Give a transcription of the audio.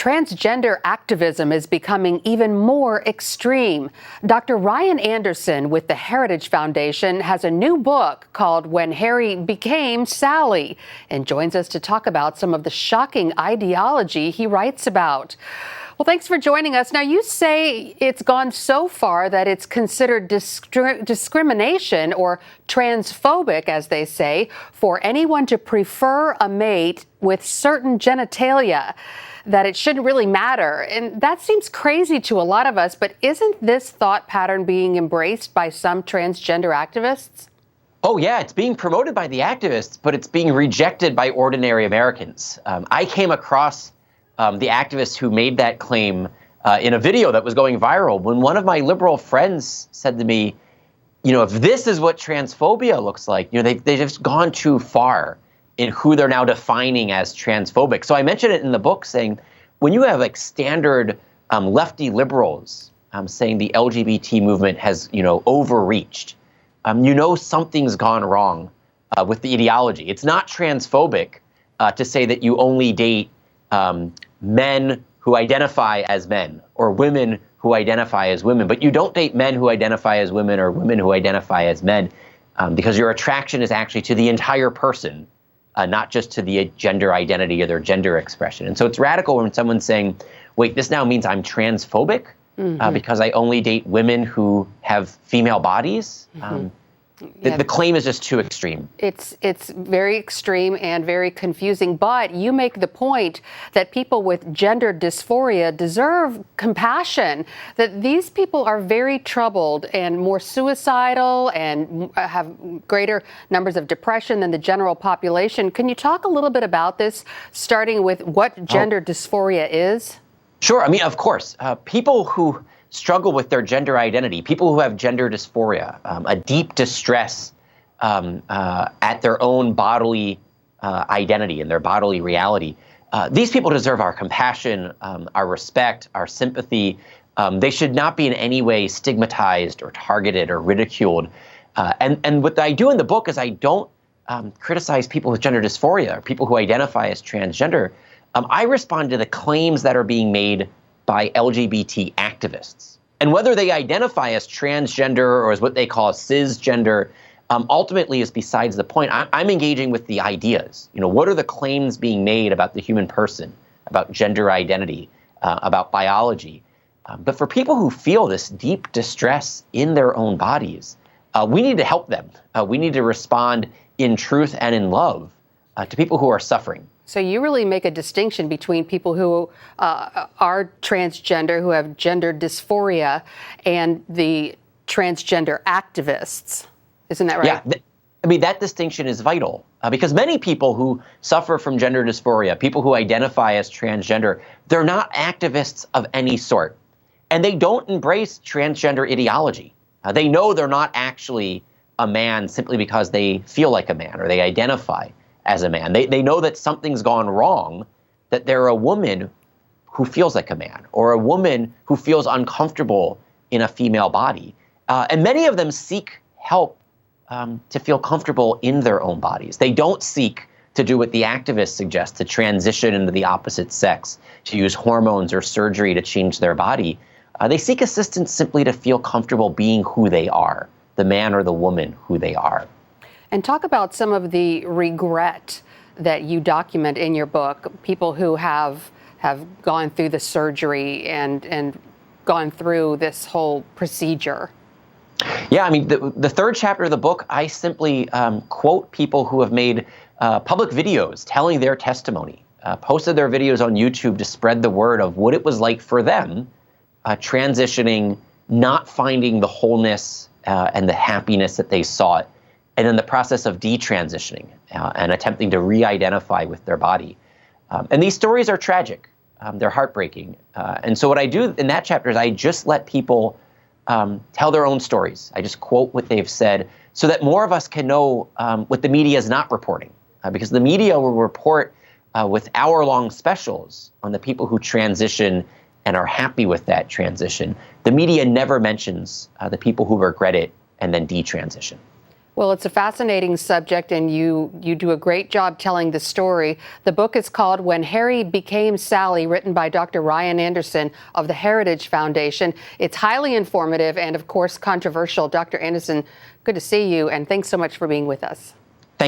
Transgender activism is becoming even more extreme. Dr. Ryan Anderson with the Heritage Foundation has a new book called When Harry Became Sally and joins us to talk about some of the shocking ideology he writes about. Well, thanks for joining us. Now, you say it's gone so far that it's considered discrimination or transphobic, as they say, for anyone to prefer a mate with certain genitalia, that it shouldn't really matter. And that seems crazy to a lot of us, but isn't this thought pattern being embraced by some transgender activists? Oh, yeah, it's being promoted by the activists, but it's being rejected by ordinary Americans. I came across the activists who made that claim in a video that was going viral when one of my liberal friends said to me, you know, if this is what transphobia looks like, you know, they've just gone too far in who they're now defining as transphobic. So I mentioned it in the book saying, when you have like standard lefty liberals saying the LGBT movement has, you know, overreached, you know something's gone wrong with the ideology. It's not transphobic to say that you only date men who identify as men or women who identify as women, but you don't date men who identify as women or women who identify as men because your attraction is actually to the entire person, not just to the gender identity or their gender expression. And so it's radical when someone's saying, wait, this now means I'm transphobic because I only date women who have female bodies. The claim is just too extreme. It's very extreme and very confusing, but you make the point that people with gender dysphoria deserve compassion, that these people are very troubled and more suicidal and have greater numbers of depression than the general population. Can you talk a little bit about this, starting with what gender dysphoria is? Sure. I mean, of course, people who struggle with their gender identity, people who have gender dysphoria, a deep distress at their own bodily identity and their bodily reality. These people deserve our compassion, our respect, our sympathy. They should not be in any way stigmatized or targeted or ridiculed. And what I do in the book is I don't criticize people with gender dysphoria or people who identify as transgender. I respond to the claims that are being made by LGBT activists. And whether they identify as transgender or as what they call cisgender, ultimately is besides the point. I'm engaging with the ideas. You know, what are the claims being made about the human person, about gender identity, about biology? But for people who feel this deep distress in their own bodies, we need to help them. We need to respond in truth and in love to people who are suffering. So you really make a distinction between people who are transgender, who have gender dysphoria, and the transgender activists. Isn't that right? Yeah. I mean, that distinction is vital because many people who suffer from gender dysphoria, people who identify as transgender, they're not activists of any sort. And they don't embrace transgender ideology. They know they're not actually a man simply because they feel like a man or they identify as a man. They know that something's gone wrong, that they're a woman who feels like a man or a woman who feels uncomfortable in a female body. And many of them seek help to feel comfortable in their own bodies. They don't seek to do what the activists suggest, to transition into the opposite sex, to use hormones or surgery to change their body. They seek assistance simply to feel comfortable being who they are, the man or the woman who they are. And talk about some of the regret that you document in your book, people who have gone through the surgery and gone through this whole procedure. Yeah, I mean, the third chapter of the book, I simply quote people who have made public videos telling their testimony, posted their videos on YouTube to spread the word of what it was like for them transitioning, not finding the wholeness and the happiness that they sought, and then the process of detransitioning and attempting to re-identify with their body. And these stories are tragic. They're heartbreaking. And so what I do in that chapter is I just let people tell their own stories. I just quote what they've said so that more of us can know what the media is not reporting. Because the media will report with hour-long specials on the people who transition and are happy with that transition. The media never mentions the people who regret it and then detransition. Well, it's a fascinating subject, and you do a great job telling the story. The book is called When Harry Became Sally, written by Dr. Ryan Anderson of the Heritage Foundation. It's highly informative and, of course, controversial. Dr. Anderson, good to see you, and thanks so much for being with us.